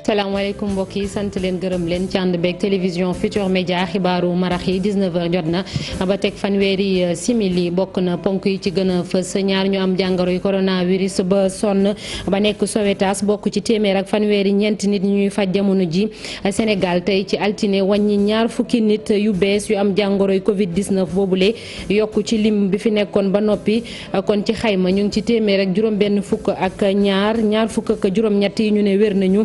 salaamaaleykum mbokk yi sant leen gërëm leen ci ànd beeg télévision Futurs Médias xibaaru marax yi 19h jot na ba teg fanweeri simili bokk na ponk yi ci gën a fës ñaar ñu am jàngoro yi coronavirus ba sonn ba nekk Sowétas bokk ci téeméer ak fanweeri ñeenti nit ñuy faj jamono ji Sénégal tey ci altine wàññi ñaar fukki nit yu bees yu am jàngoro yi Covid 19 boobule yokk ci lim bi fi nekkoon ba noppi kon ci xayma ñu ngi ci téeméer ak juróom-benn fukk ak ñaar fukk ak juróom-ñett yi ñu ne wér nañu.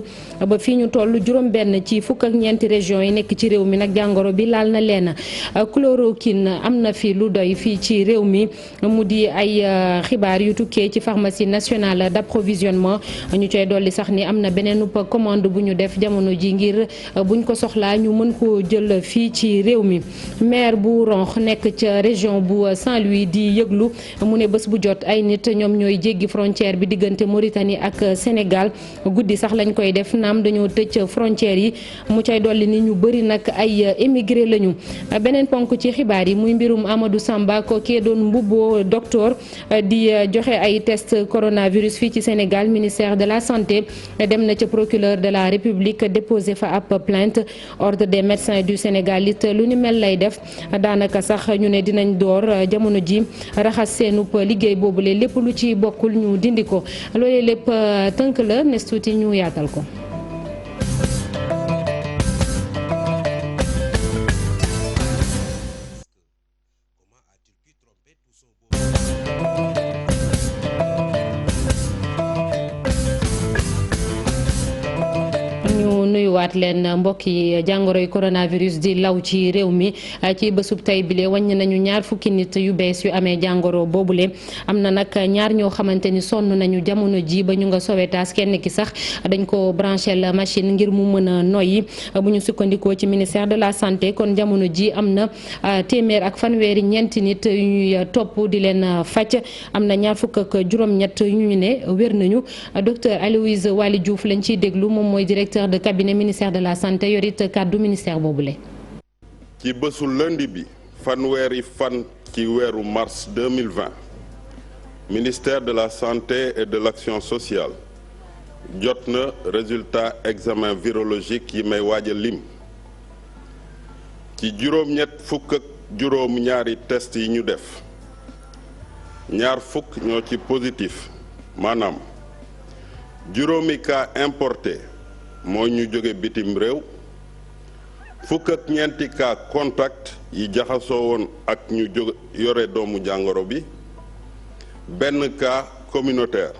ba fii ñu toll juróom-benn ci fukk ak ñeenti région yi nekk ci réew mi nag jàngoro bi laal na leen chloroquine am na fi lu doy fii ci réew mi mu di ay xibaar yu tukkee ci pharmacie nationale d'approvisionnement ñu coy dolli sax ni am na beneen commande bu ñu def jamono ji ngir buñ ko soxlaa ñu mën koo jël fii ci réew mi. maire bu Ronx nekk ca région bu Saint-Louis di yëglu mu ne bés bu jot ay nit ñoom ñooy jéggi frontière bi diggante Mauritanie ak Sénégal guddi sax lañ koy def naam dañoo tëj frontières yi mu cay dolli ni ñu bëri nag ay émigré lañu. beneen ponk ci xibaar yi muy mbirum Amadou Samba ko kee doon mbubboo docteur di joxe ay test coronavirus fii ci Sénégal ministère de la santé dem na ca procureur de la République déposé fa ab plainte ordre des médecins du Sénégal it lu ni mel lay def daanaka sax ñu ne dinañ door jamono ji raxas seenub liggéey boobule lépp lu ci bokkul ñu dindi ko loolee lépp tënk la nes tuuti ñu yaatal ko. nuyuwaat leen mbokk yi jàngoroy coronavirus di law ci réew mi ci bésub tey bile wàññi nañu ñaar fukki nit yu bees yu amee jàngoro boobule am na nag ñaar ñoo xamante ni sonn nañu jamono ji ba ñu nga Sowétas kenn ki sax dañ ko branché la machine ngir mu mën a noyyi bu ñu sukkandikoo ci ministère de la santé kon jamono ji am na téeméer ak fanweeri ñeenti nit ñuy topp di leen faj am na ñaar fukk ak juróom-ñett ñu ne wér nañu docteur Aloyse Waly Diouf lañ ciy déglu moom mooy directeur de cabinet ministère de la santé yorit kàddu ministère boobule. ci bésu lundi bi fanweeri fan ci weeru mars 2020 ministère de la santé et de l'action sociale jot na résultat examen virologique yi may waaj a lim ci juróom-ñett fukk ak juróom-ñaari test yi ñu def ñaar fukk ñoo ci positif maanaam juróomi cas importé mooy ñu jóge bitim réew fukk ak ñeenti cas contact yi jaxasoo woon ak ñu yore doomu jàngoro bi benn cas communautaire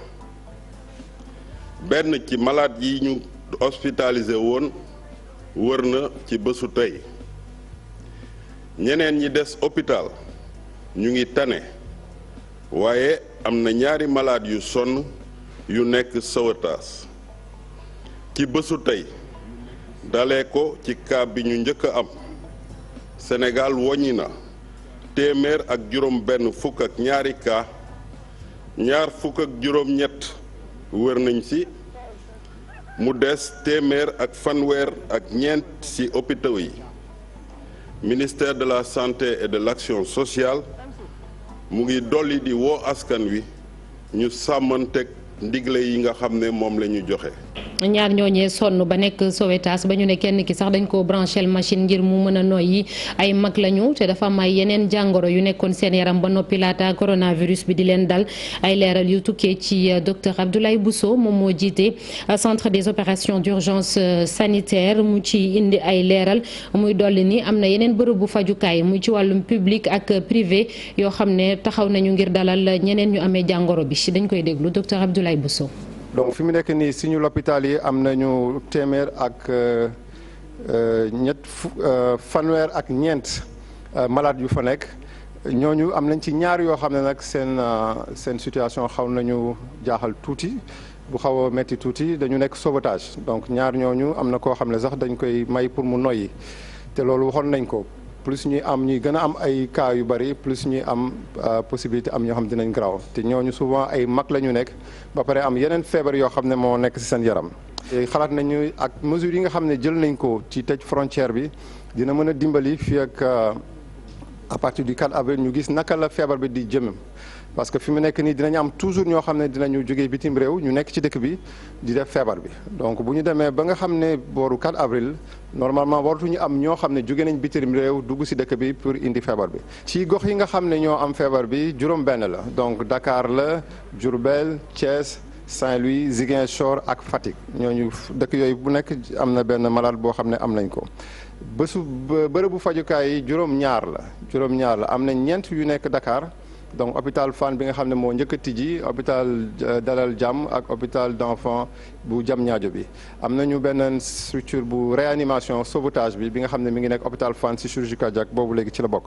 benn ci malade yi ñu hospitalisé woon wër na ci bésu tey ñeneen ñi des hôpital ñu ngi tane waaye am na ñaari malade yu sonn yu nekk Sowétas ci bésu tey dalee ko ci cas bi ñu njëkk a am Sénégal woññi na téeméer ak juróom benn fukk ak ñaari cas ñaar fukk ak juróom ñett wër nañ ci mu des téeméer ak fanweer ak ñeent ci hôpitaux yi ministère de la santé et de l'action sociale mu ngi dolli di woo askan wi ñu sàmmanteeg ndigle yi nga xam ne moom la ñu joxe. ñaar ñooñee sonn ba nekk Sowétas ba ñu ne kenn ki sax dañ ko branché machine ngir mu mën a noyyi ay mag lañu te dafa am ay yeneen jàngoro yu nekkoon seen yaram ba noppi laata coronavirus bi di leen dal ay leeral yu tukkee ci docteur Abdoulaye Bousso moom moo jiite centre des opérations d'urgence sanitaire mu ci indi ay leeral muy dolli ni am na yeneen bërëbu fajukaay muy ci wàllum public ak privé yoo xam ne taxaw nañu ngir dalal ñeneen ñu amee jàngoro bi dañ koy déglu docteur Abdoulaye Bousso. donc fi mu nekk nii suñu l'hôpital yi am nañu téeméer ak fanweer ak ñeent malade yu fa nekk ñooñu am nañ ci ñaar yoo xam ne nag seen situation xaw nañu jaaxal tuuti bu xaw a metti tuuti dañu nekk sauvetage donc ñaar ñooñu am na koo xam ne sax dañ koy may pour mu noyyi te loolu waxoon nañ ko plus ñuy gën a am ay cas yu bari plus ñuy am possibilité am ñoo xam dinañ garaaw te ñooñu souvent ay mag la ñu nekk ba pare am yeneen feebar yoo xam ne moo nekk ci seen yaram. xalaat nañu ak mesures yi nga xam ne jël nañ ko ci tëj frontière bi dina mën a dimbali fii ak à partir du 4 avril ñu gis naka la feebar bi di jëm parce que fi mu nekk nii dinañ am toujours ñoo xam ne dinañu jógee bitim réew ñu nekk ci dëkk bi di def feebar bi donc bu ñu demee ba nga xam ne booru 4 avril normalement waratuñu am ñoo xam ne jóge nañ bitim réew dugg si dëkk bi pour indi feebar bi. ci gox yi nga xam ne ñoo am feebar bi juróom-benn la donc Dakar la Diourbel Thiès Saint-Louis Ziguinchor ak Fatick ñooñu dëkk yooyu bu nekk am na benn malade boo xam ne am nañ ko. bërëbu fajukaay yi juróom-ñaar la am na ñeent yu nekk Dakar. donc hôpital Fann bi nga xam ne moo njëkk a tijji hôpital Dalal Jàmm ak hôpital d'enfants bu Diamniadio bi am nañu benn structure bu réanimation sauvetage bi nga xam ne mi ngi nekk hôpital Fann ci chirurgie cardiaque boobu léegi ci la bokk.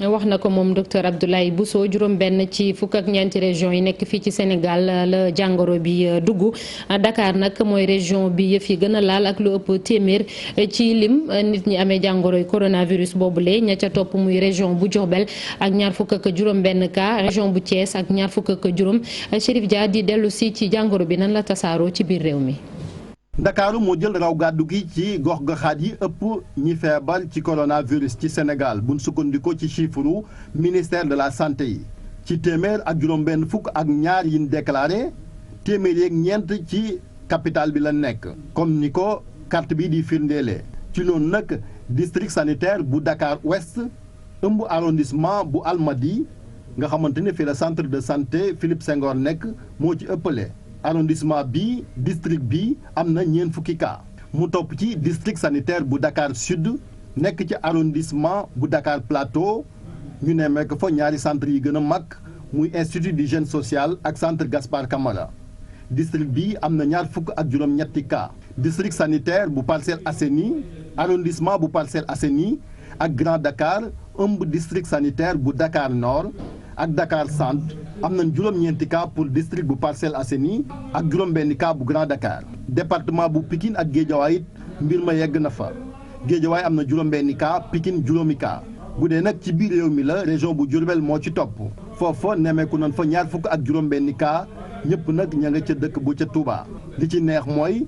wax na ko moom docteur Abdoulaye Bousso juróom-benn ci fukk ak ñeenti région yi nekk fii ci Sénégal la jàngoro bi dugg Dakar nag mooy région bi yëf yi gën a laal ak lu ëpp téeméer ci lim nit ñi amee jàngoroy coronavirus boobule ña ca topp muy région bu Diourbel ak ñaar fukk ak juróom-benn cas région bu Thiès ak ñaar fukk ak juróom Chérif Dia di dellu si ci jàngoro bi nan la tasaaroo ci biir réew mi. Ndakaaru moo jël raw gàddu gi ci gox-goxaat yi ëpp ñi feebar ci coronavirus ci Sénégal buñ sukkandikoo ci chiffre ministère de la santé yi ci téeméer ak juróom-benn fukk ak ñaar yi ñu déclaré téeméer yeeg ñeent ci capitale bi la nekk comme ni ko carte bi di firndeele ci noonu nag district sanitaire bu Dakar Ouest ëmb arrondissement bu Almadies nga xamante ne fii la centre de santé Philippe Senghor nekk moo ci ëppale arrondissement bi district bi am na ñeent fukki cas mu topp ci district sanitaire bu Dakar Sud nekk ci arrondissement bu Dakar Plateau ñu nemmeeku fa ñaari centre yi gën a mag muy institut d'hygiène sociale ak centre Gaspard Camara district bi am na ñaar fukk ak juróom-ñetti cas district sanitaire bu Parcelles Assainies arrondissement bu Parcelles Assainies ak Grand Dakar ëmb district sanitaire bu Dakar Nord ak Dakar Centre am nañ juróom-ñeenti cas pour district bu Parcelles Assainies ak juróom-benni cas bu Grand Dakar département bu Pikine ak Guédiawaye it mbir ma yegg na fa Guédiawaye am na juróom-benni cas Pikine juróomi cas bu dee nag ci biir réew mi la région bu Diourbel moo ci topp foofa nemmeeku nañ fa ñaar fukk ak juróom-benni cas ñëpp nag ña nga ca dëkk bu ca Touba li ci neex mooy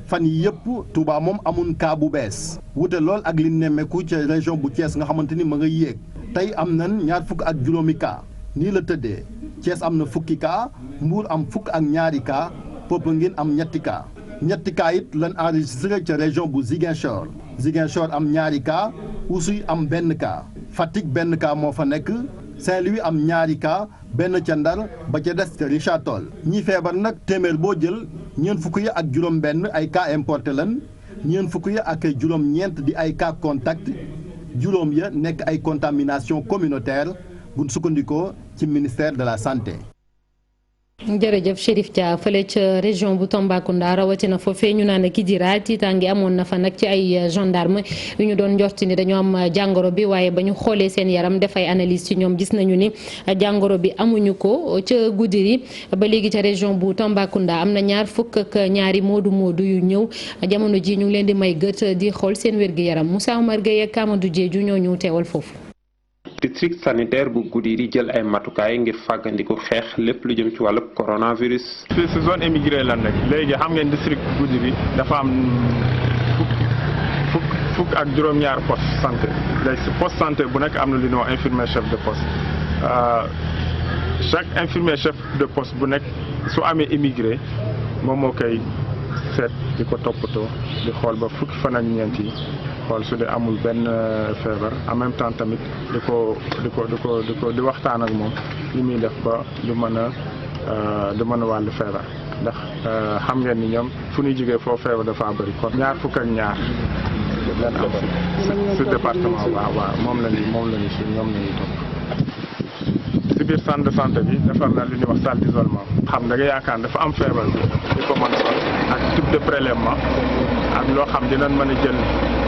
fan yi yëpp Touba moom amul cas bu bees wute lool ak li nemmeeku ca région bu Thiès nga xamante ni ma nga yéeg tey am nañ ñaar fukk ak juróomi cas nii la tëddee Thiès am na fukki cas Mbour am fukk ak ñaari cas Popenguine am ñetti cas it lan enregistré ca région bu Ziguinchor am ñaari cas Oussouye am benn cas Fatick benn cas moo fa nekk Saint-Louis am ñaari cas benn ca Ndar ba ca des ca Richard Toll ñi feebar nag téeméer boo jël ñeent fukk ya ak juróom benn ay cas importé lan ñeent fukk ya ak juróom ñeent di ay cas contact juróom ya nekk ay contamination communautaire buñ sukkandikoo ci ministère de la santé. jërëjëf Chérif Dia fële ca région bu Tambacounda rawatina foofee ñu naan Kidira tiitaange amoon na fa nag ci ay gendarme yu ñu doon njorti ni dañoo am jàngoro bi waaye ba ñu xoolee seen yaram def ay analyse ci ñoom gis nañu ni jàngoro bi amuñu ko ca Goudiri ba léegi ca région bu Tambacounda am na ñaar fukk ak ñaari moodu yu ñëw jamono ji ñu ngi leen di may gët di xool seen wér-gu-yaram Moussa Omar Gueye ak Amadou Diédhiou ñoo ñu teewal foofu. district sanitaire bu Goudiri jël ay matukaay ngir fàggandiku xeex lépp lu jëm ci wàllu coronavirus. fii si zone émigré lan rek léegi xam ngeen district Goudiri dafa am fukk ak juróom-ñaar poste santé léegi poste santé bu nekk am na lu ñuy wax infirmier chef de poste chaque infirmier chef de poste bu nekk su amee immigré moom moo koy seet di ko toppatoo di xool ba fukki fan ak ñeent yi xool su dee amul benn feebar en même temps tamit di waxtaan ak moom li muy def ba du mën a wàllu feebar ndax xam ngeen ni ñoom fu ñuy jógee foofu feebar dafa bëri kon ñaar fukk ak ñaar leen am si département waaw moom la ñu si ñoom la ñuy topp si biir centre de santé bi defar na li ñuy wax salle d'isolement xam da nga yaakaar dafa am feebar bi di ko mën sol ak type de prélèvement ak loo xam dinañ mën a jël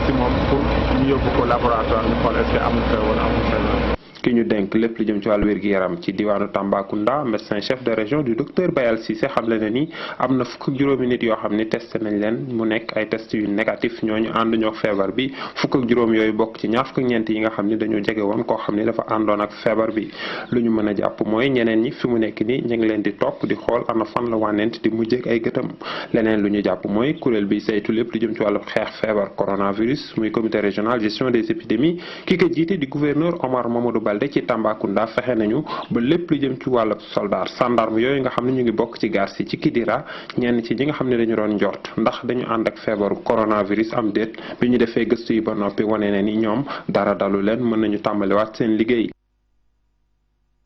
ci moom pour ñu yóbbu ko laboratoire ñu xool est-ce que amul feebar wala amul feebar. ki ñu denk lépp lu jëm ci wàllu wér-gu-yaram ci diwaanu Tambacounda médecin chef de région du docteur Bayal Cissé xamle na ni am na fukk ak juróomi nit yoo xam ni testé nañ leen mu nekk ay test yu négatif ñooñu ànduñoo ak feebar bi fukk ak juróom yooyu bokk ci ñaar fukk ak ñeent yi nga xam ni dañoo jege woon koo xam ni dafa àndoon ak feebar bi lu ñu mën a jàpp mooy ñeneen ñi fi mu nekk ni ñu ngi leen di topp di xool ana fan la wànnent di mujjee ak ay gëtam leneen lu ñu jàpp mooy kuréel bi saytu lépp lu jëm ci wàllu xeex feebar coronavirus muy comité régional gestion des épidémies ki ko jiite di gouverneur Omar Mamadou Balde ci Tambacounda fexe nañu ba lépp lu jëm ci wàllu soldat gendarme yooyu nga xam ne ñu ngi bokk ci gaar si ci Kidira ñenn ci ñi nga xam ne dañu doon njort ndax dañu ànd ak feebaru coronavirus am déet bi ñu defee gëstu yi ba noppi wane ne ni ñoom dara dalu leen mën nañu tàmbaliwaat seen liggéey.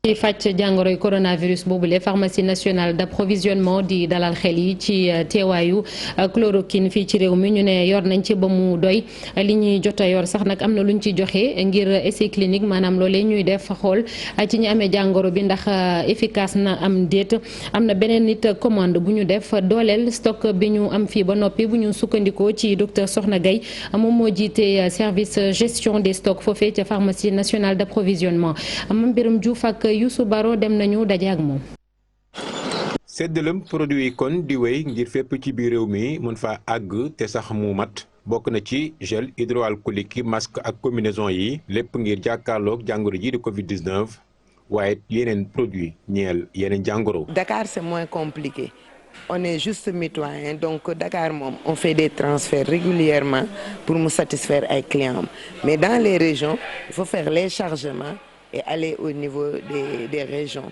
ci fàcc jàngoroy coronavirus boobule pharmacie nationale d'approvisionnement di dalal xel yi ci teewaayu chloroquine fii ci réew mi ñu ne yor nañ ci ba mu doy li ñuy jot a yor sax nag am na luñ ci joxe ngir essai clinique maanaam loolee ñuy def xool ci ñi amee jàngoro bi ndax efficace na am déet am na beneen nit commande bu ñu def dooleel stock bi ñu am fii ba noppi bu ñu sukkandikoo ci docteur Soxna Gaye moom moo jiite service gestion des stocks foofee ca pharmacie nationale d'approvisionnement Mame Birame Diouf ak Youssou Baro dem nañu daje ak moom. séddalem produit yi kon di wéy ngir fépp ci biir réew mi mën fa àgg te sax mu mat bokk na ci gel hydroalcoolique yi masque ak combinaison yi lépp ngir jàkkaarloog jàngoro ji di Covid-19 waaye yeneen produit ñeel yeneen jàngoro. Dakar c'est moins compliqué. On est juste mitoyen donc Dakar moom on fait des transferts régulièrement pour mu satisfaire ay clients mais dans les régions il faut faire les chargements et aller au niveau des régions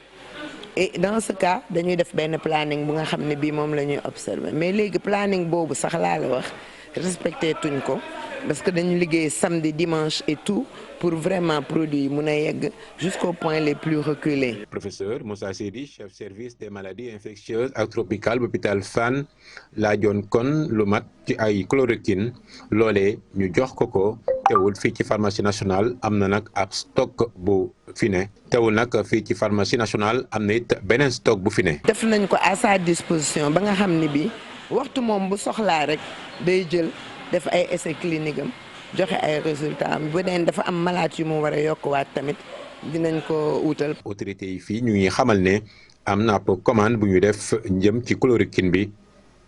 et dans ce cas dañuy def benn planning bu nga xam ne bii moom la ñuy observer mais léegi planning boobu sax laa la wax respecté tuñ ko parce que dañu liggéey samedi dimanche et tout pour vraiment produit yi mun a yegg jusqu'au point les plus reculés. Professeur Moussa Seydi chef service des maladies infectieuses ak tropicales bu hôpital Fann laajoon kon lu mat ci ay chloroquine loolee ñu jox ko teewul fii ci pharmacie nationale am na nag ab stock bu fi ne teewul nag fii ci pharmacie nationale am na it beneen stock bu fi ne. def nañ ko à sa disposition ba nga xam ne bii waxtu moom bu soxlaa rek day jël def ay essais cliniques am joxe ay résultats am bu dee dafa am malade yu mu war a yokkuwaat tamit dinañ ko wutal. autorités yi fii ñu ngi xamal ne am na ab commande bu ñu def njëm ci chloroquine bi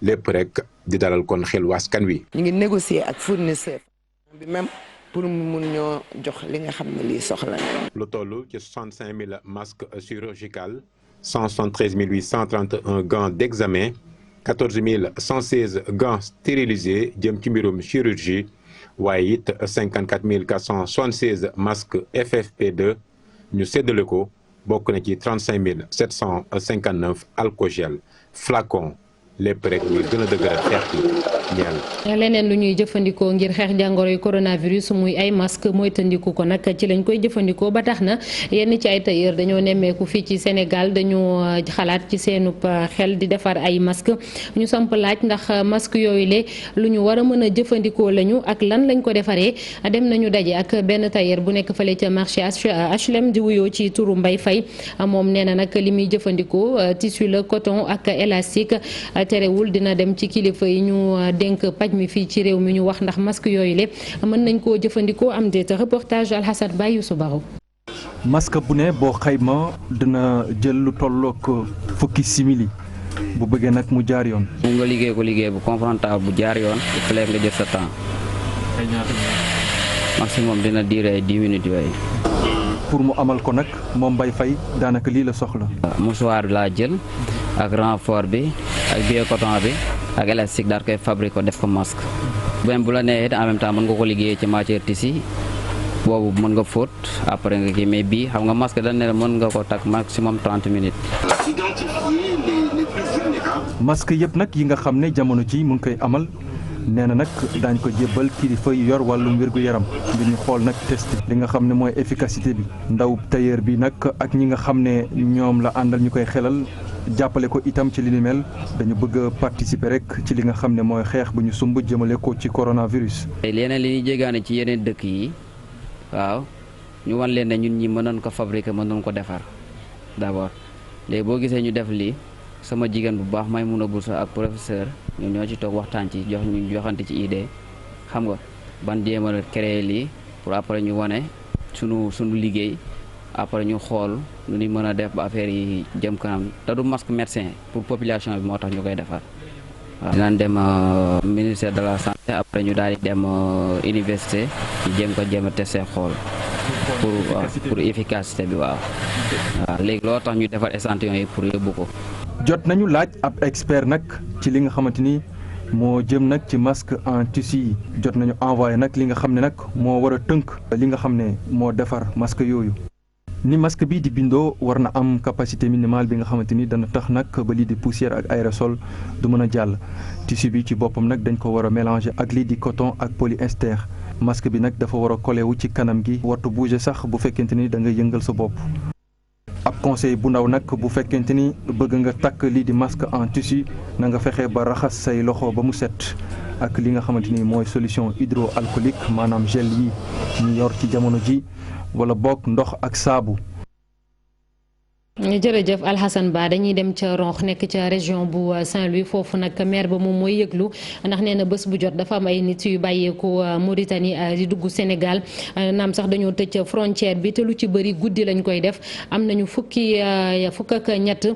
lépp rek di dalal kon xel waskan wi. ñu ngi négocier ak fournisseur bi même pour mu mun ñoo jox li nga xam ne lii soxla na. lu toll ci 65 000 masques chirurgicaux 173 831 gants d'examen 14 116 gants stérilisés jëm ci mbirum chirurgie waaye it 54 476 masques FFP2 ñu séddale ko bokk na ci 35 759 alcogel flacon lépp rek ngir gën a dëgëral xeex bi ñeel. leneen lu ñuy jëfandikoo ngir xeex jàngoro yu coronavirus muy ay masque mooy tëndiku ko nag ci lañ koy jëfandikoo ba tax na yenn ci ay tailleur dañoo nemmeeku fii ci Sénégal dañoo xalaat ci seenub xel di defar ay masque ñu samp laaj ndax masque yooyu le lu ñu war a mën a jëfandikoo lañu ak lan lañ ko defaree dem nañu daje ak benn tailleur bu nekk fële ca marché HLM di wuyoo ci turu Mbay Fay moom nee na nag li muy jëfandikoo tissu la coton ak élastique terewul dina dem ci kilifa yi ñu dénk paj mi fii ci réew mi ñu wax ndax masque yooyu le mën nañ koo jëfandikoo am déet reportage Alhassane Baye Youssou Baro. masque bu ne boo xayma dina jël lu tollook fukki simili bu bëggee nag mu jaar yoon. mu nga liggéey ko liggéey bu confortable bu jaar yoon il faut nga jël sa temps. maximum dina durer 10 minutes yooyu. pour mu amal ko nag moom Mbaye Faye daanaka lii la soxla. mouchoir laa jël ak renfort bi ak biocoton bi ak élastique daal koy fabriquer def ko masque. même bu la neexee en même temps mën nga ko liggéeyee ci matière tissu boobu mën nga fóot après nga kii mais bii xam nga masque dañ ne mën nga ko takk maximum 30 minutes. masque yëpp nag yi nga xam ne jamono ci mu ngi koy amal nee na nag daañ ko jébbal kilifa yu yor wàllum wér-gu-yaram ngir ñu xool nag test li nga xam ne mooy efficacité bi ndaw tailleur bi nag ak ñi nga xam ne ñoom la àndal ñu koy xelal jàppale ko itam ci li ni mel dañu bëgg a participer rek ci li nga xam ne mooy xeex bu ñu sumb jëmale ko ci coronavirus. leneen li ñuy jégaane ci yeneen dëkk yi waaw ñu wan leen ne ñun ñi mënoon ko fabriquer mënoon ko defar d'abord léegi boo gisee ñu def lii sama jigéen bu baax may mun a Boussa ak professeur ñun ñoo ci toog waxtaan ci ñu joxante ci idée xam nga ban jéem a créer lii pour après ñu wane sunu liggéey après ñu xool nu ñu mën a def ba affaire yi jëm kanam te du masque médecin pour population bi moo tax ñu koy defar waaw. dinañ dem ministère de la santé après ñu daal di dem université ñu jéem a testé xool pour efficacité bi waaw léegi loo tax ñu defar échantillon yi pour yóbbu ko. jot nañu laaj ab expert nag ci li nga xamante ni moo jëm nag ci masque en tissu yi jot nañu envoyé nag li nga xam ne nag moo war a tënk li nga xam ne moo defar masque yooyu. ni masque bi di bindoo war na am capacité minimale bi nga xamante ni dana tax nag ba lii di poussière ak aérosol du mën a jàll tissu bi ci boppam nag dañ ko war a mélanger ak lii di coton ak polyester masque bi nag dafa war a collé wu ci kanam gi wartu bouger sax bu fekkente ni da nga yëngal sa bopp. ab conseil bu ndaw nag bu fekkente ni bëgg nga takk lii di masque en tissu na nga fexe ba raxas say loxo ba mu set ak li nga xamante ni mooy solution hydroalcoolique maanaam gel yi ñu yor ci jamono ji wala boog ndox ak saabu. jërëjëf Alhassane Ba dañuy dem ca Ronx nekk ca région bu Saint-Louis foofu nag maire ba moom mooy yëglu ndax nee na bés bu jot dafa am ay nit yu bàyyeeku Mauritanie di dugg Sénégal naam sax dañoo tëj frontière bi te lu ci bëri guddi lañ koy def am nañu fukk ak ñett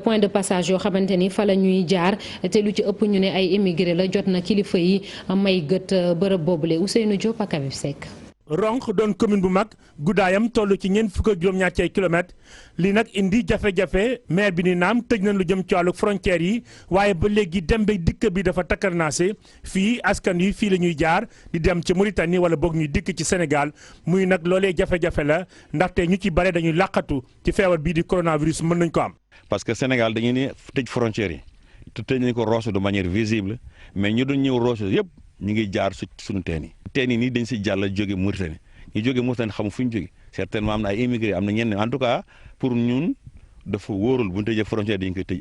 point de passage yoo xamante ni fa la ñuy jaar te lu ci ëpp ñu ne ay émigré la jot na kilifa yi may gët bërëb boobule Ousseynou Diop ak Habib Seck. Ronx doon commune bu mag guddaayam toll ci ñeent fukk ak juróom-ñaar ci ay kilomètres lii nag indi jafe-jafe maire bi ni naam tëj nañ lu jëm ci wàllu frontières yi waaye ba léegi dem ba dikk bi dafa takkarnaase fii askan yi fii la ñuy jaar di dem ci Mauritanie wala boog ñuy dikk ci Sénégal muy nag loolee jafe-jafe la ndaxte ñu ci bare dañuy làqatu ci feebar bii di coronavirus mën nañ ko am. parce que Sénégal dañuy ne tëj frontières yi te tëj nañ ko Rosso de manière visible mais ñu doon ñëw Rosso yëpp ñu ngi jaar suñu teen yi. teen yi nii dañ si jàll jóge Mauritanie ñu jóge Mauritanie xamu fu ñu jóge certainement am na ay immigré am na ñenn en tout cas pour ñun dafa wóorul bu ñu tëjee frontière dañu koy tëj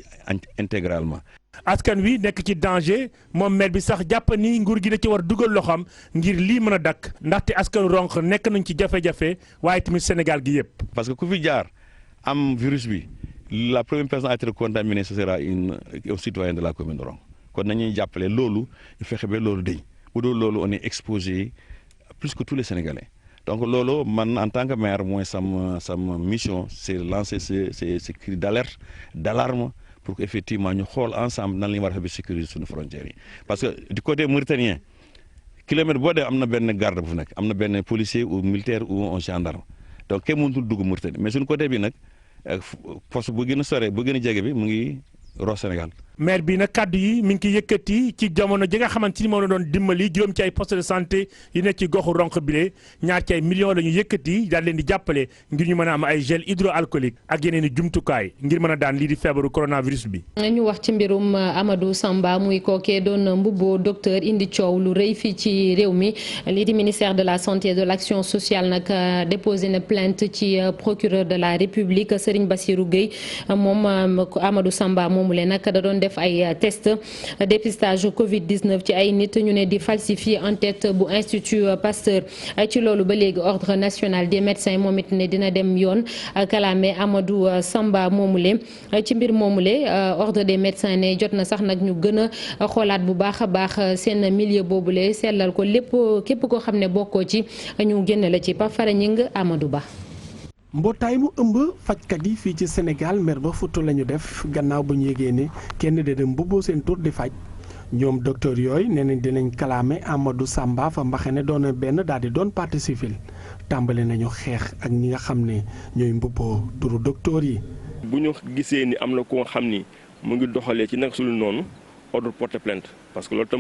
intégralement. askan wi nekk ci danger moom maire bi sax jàpp ni nguur gi da ci war dugal loxoom ngir lii mën a dakk ndaxte askanu Ronx nekk nañ ci jafe-jafe waaye tamit Sénégal gi yëpp. parce que ku fi jaar am virus bi la première personne à être contaminée ce sera un citoyen de la commune de Ronx kon nañuy jàppale loolu ñu fexe ba loolu deñ bu dul loolu on est exposé plus que tous les Sénégalais donc loolu man en tant que maire mooy sama mission c'est lancer ce cri d'alerte d'alarme pour que effectivement ñu xool ensemble nan la ñu war a def ba sécuriser suñu frontières yi parce que du côté mauritanien kilomètre boo dee am na benn garde bu fi nekk am na benn policier ou militaire ou un gendarme donc kenn mënutul dugg Mauritanie mais suñu côté bi nag poste bu gën a sore bu gën a jege bi mu ngi Rosso Sénégal. maire bi nag kàddu yi mi ngi koy yëkkati ci jamono ji nga xamante ni moom la doon dimbali juróom ci ay poste de santé yi nekk ci goxu Ronx bile ñaar ci ay millions la ñu yëkkati daal leen di jàppale ngir ñu mën a am ay gel hydroalcoolique ak yeneen i jumtukaay ngir mën a daan lii di feebaru coronavirus bi. ñu wax ci mbirum Amadou Samba muy kookee doon mbubboo docteur indi coow lu rëy fii ci réew mi lii di ministère de la santé et de l'action sociale nag déposé na plainte ci procureur de la République Serigne Bassirou Gueye moom Amadou Samba moomu leen nag da doon def ay test dépistage Covid 19 ci ay nit ñu ne di falsifier en tête bu Institut Pasteur ci loolu ba léegi ordre national des médecins moom it ne dina dem yoon kalaame Amadou Samba moomule ci mbir moomule ordre des médecins ne jot na sax nag ñu gën a xoolaat bu baax a baax seen milieu boobule sellal ko lépp képp koo xam ne bokkoo ci ñu génn la ci Pape Fara Ñing Amadou Ba. mbootaay mu ëmb fajkat yi fii ci Sénégal mer ba futu la ñu def gannaaw ba ñu yégee ne kenn de dem mbubboo seen tur di faj ñoom docteur yooyu nee nañ dinañ kalaame Amadou Samba fa mbaxane doon benn daal di doon partie civile tàmbali nañu xeex ak ñi nga xam ne ñooy mbubboo turu docteur yi. bu ñu gisee ni am na ko xam ni mu ngi doxalee ci nag sulu noonu ordre porter plainte parce que loolu tam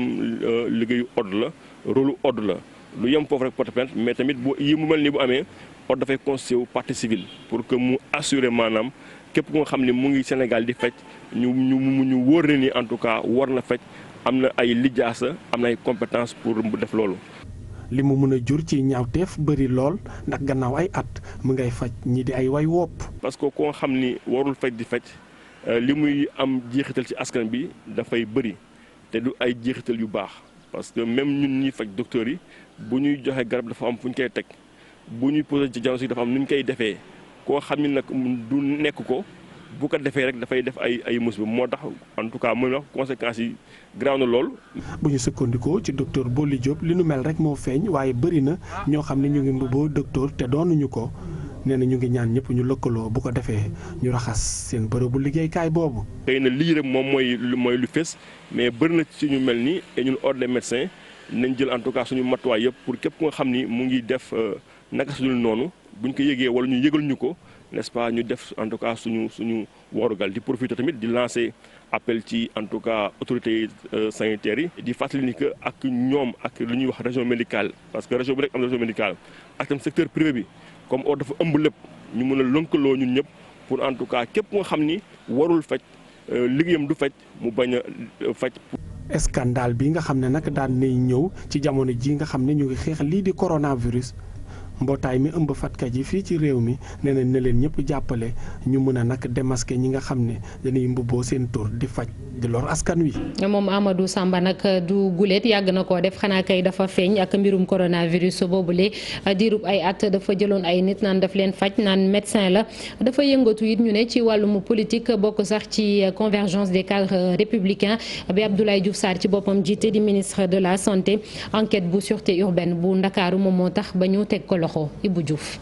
liggéeyu ordre la rôle ordre la lu yem foofu rek porter plainte mais tamit bu yi mu mel ni bu amee. ordre dafay constitué wu partie civile pour que mu assurer maanaam képp ku nga xam ne mu ngi Sénégal di faj ñu wóor na ni en tout cas war na faj am na ay lijaasa am na ay compétence pour def loolu. li mu mën a jur ci ñaawteef bëri lool ndax gannaaw ay at mu ngay faj ñi di ay way wopp. parce que ku nga xam ni warul faj di faj li muy am jeexital ci askan bi dafay bëri te du ay jeexital yu baax parce que même ñun ñuy faj docteurs yi bu ñuy joxe garab dafa am fu ñu koy teg. bu ñuy posé ci diagnostic dafa am nu ñu koy defee koo xam ni nag du nekk ko bu ko defee rek dafay def ay musiba moo tax en tout cas mooy wax conséquences yi garaaw na lool. bu ñu sukkandikoo ci docteur Boli Diop li nu mel rek moo feeñ waaye bëri na ñoo xam ne ñu ngi mbubboo docteur te doonuñu ko nee na ñu ngi ñaan ñëpp ñu lëkkaloo bu ko defee ñu raxas seen bërëbu liggéeykaay boobu. xëy na lii rek moom mooy lu fës mais bëri na ci ñu mel ni et ñun ordre des médecins nañ jël en tout cas suñu matuwaay yëpp pour képp ku nga xam ni mu ngi def. naka suñu noonu buñ ko yëgee wala ñu yëgal ñu ko n'est-ce pas ñu def en tout cas suñu warugal di profiter tamit di lancer appel ci en tout cas autorités sanitaires yi di fàttali ni que ak ñoom ak lu ñuy wax région médicale parce que région bi rek am na région médicale ak tam secteur privé bi comme dafa ëmb lépp ñu mën a lëkkaloo ñun ñëpp pour en tout cas képp nga xam ni warul faj liggéeyam du faj mu bañ a faj. scandale bi nga xam ne nag daan nay ñëw ci jamono ji nga xam ne ñu ngi xeex lii di coronavirus mbootaay mi ëmb fatkat yi fii ci réew mi nee na leen ñëpp jàppale ñu mën a nag démasquer ñi nga xam ne dañuy mbubboo seen tur di faj di lor askan wi. moom Amadou Samba nag du guléet yàgg na koo def xanaa kay dafa feeñ ak mbirum coronavirus boobule diirub ay at dafa jëloon ay nit naan daf leen faj naan médecin la dafa yëngatu it ñu ne ci wàllum politique bokk sax ci convergence des cadres républicains bi Abdoulaye Diouf Sarr ci boppam jiite di ministre de la santé enquête bu sûreté urbaine bu Ndakaaru moom moo tax ba ñu teg ko loxo Ibou Diouf.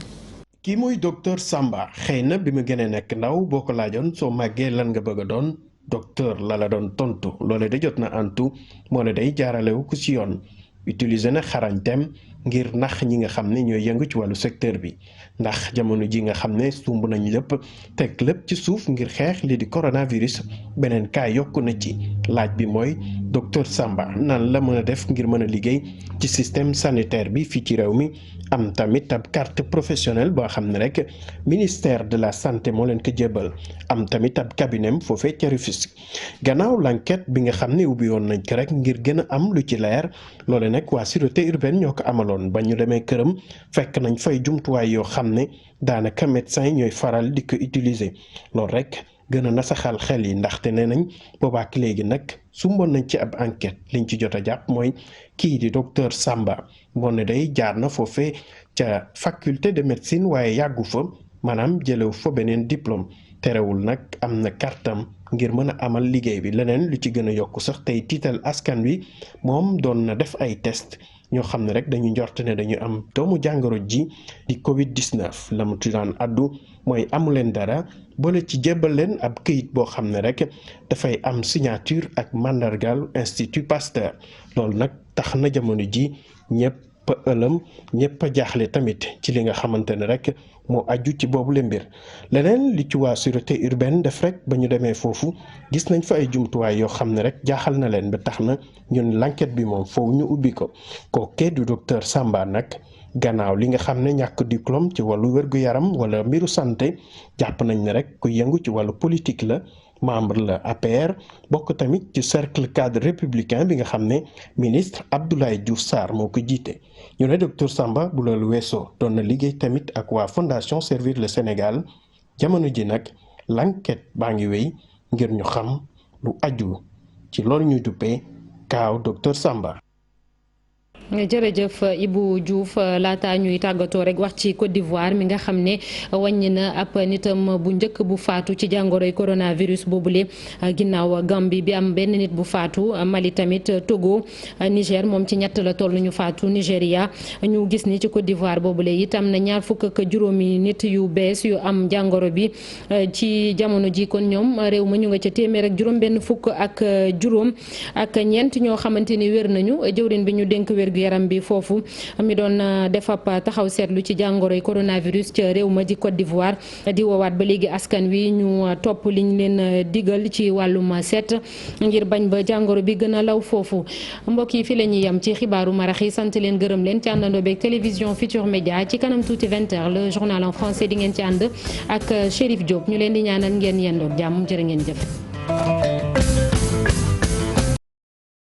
kii mooy docteur Samba xëy na bi mu gën a nekk ndaw boo ko laajoon soo màggee lan nga bëgg a doon docteur la doon tontu loole da jot na antu moo ne day jaaralewu ko ci yoon utiliser na xarañteem ngir nax ñi nga xam ne ñooy yëngu ci wàllu secteur bi ndax jamono ji nga xam ne sumb nañ lépp teg lépp ci suuf ngir xeex li di coronavirus beneen kaay yokku na ci laaj bi mooy docteur Samba nan la mën a def ngir mën a liggéey ci système sanitaire bi fii ci réew mi am tamit ab carte professionnelle boo xam ne rek ministère de la santé moo leen ko jébal am tamit ab cabinet foofee ca Rufisque gannaaw l'enquête bi nga xam ne ubbi woon nañ ko rek ngir gën a am lu ci leer loole nag waa sûreté urbaine ñoo ko amaloon ba ñu demee këram fekk nañ fay jumtuwaay yoo xam ne daanaka médecin yi ñooy faral di ko utiliser loolu rek gën a nasaxal xel yi ndaxte nee nañ boobaak léegi nag sumboon nañ ci ab enquête liñ ci jot a jàpp mooy kii di docteur Samba moo ne day jaar na foofee ca faculté de médecine waaye yàggu fa maanaam jëlew fa beneen diplôme terewul nag am na kartam ngir mën a amal liggéey bi leneen lu ci gën a yokku sax tey tiital askan wi moom doon na def ay test ñoo xam ne rek dañu njort ne dañu am doomu jàngoro ji di Covid-19 la mu ci daan addu mooy amu leen dara boole ci jébbal leen ab këyit boo xam ne rek dafay am signature ak mandargal Institut Pasteur loolu nag tax na jamono ji ñëpp ëlëm ñëpp a jaaxle tamit ci li nga xamante ne rek moo aju ci boobu le mbir leneen li ci waa sûreté urbaine def rek ba ñu demee foofu gis nañ fa ay jumtuwaay yoo xam ne rek jaaxal na leen ba tax na ñun l'enquête bi moom foofu ñu ubbi ko kookee du docteur Samba nag gannaaw li nga xam ne ñàkk diplôme ci wàllu wér-gu-yaram wala mbiru santé jàpp nañ ne rek ku yëngu ci wàllu politique la membre la APR bokk tamit ci cercle cadre républicain bi nga xam ne ministre Abdoulaye Diouf Sarr moo ko jiite ñu ne docteur Samba bu loolu weesoo doon na liggéey tamit ak waa fondation Servir le Sénégal jamono ji nag l'enquête baa ngi wéy ngir ñu xam lu aju ci loolu ñu duppee kaaw docteur Samba. jërëjëf Ibou Diouf laata ñuy tàggatoo rek wax ci Côte d'Ivoire mi nga xam ne wàññi na ab nitam bu njëkk bu faatu ci jàngoroy coronavirus boobule ginnaaw Gambie bi am benn nit bu faatu Mali tamit Togo Niger moom ci ñett la toll ñu faatu Nigéria ñu gis ni ci Côte d'Ivoire boobule it am na ñaar fukk ak juróomi nit yu bees yu am jàngoro bi ci jamono ji kon ñoom réew ma ñu nga ca téeméer ak juróom benn fukk ak juróom ak ñeent ñoo xamante ni wér nañu jëwrin bi ñu dénk wér yaram bi foofu mi doon def ab taxaw seetlu ci jàngoroy coronavirus ca réew ma di Côte d'Ivoire di woowaat ba léegi askan wi ñu topp liñ leen digal ci wàllum set ngir bañ ba jàngoro bi gën a law foofu mbokk yi fi la ñuy yem ci xibaaru marax yi sant leen gërëm leen ci àndandoo beeg télévision Futur Média ci kanam tuuti 20h le journal en français di ngeen ci ànd ak Chérif Diop ñu leen di ñaanal ngeen yendoon jàmm jërë ngeen jëf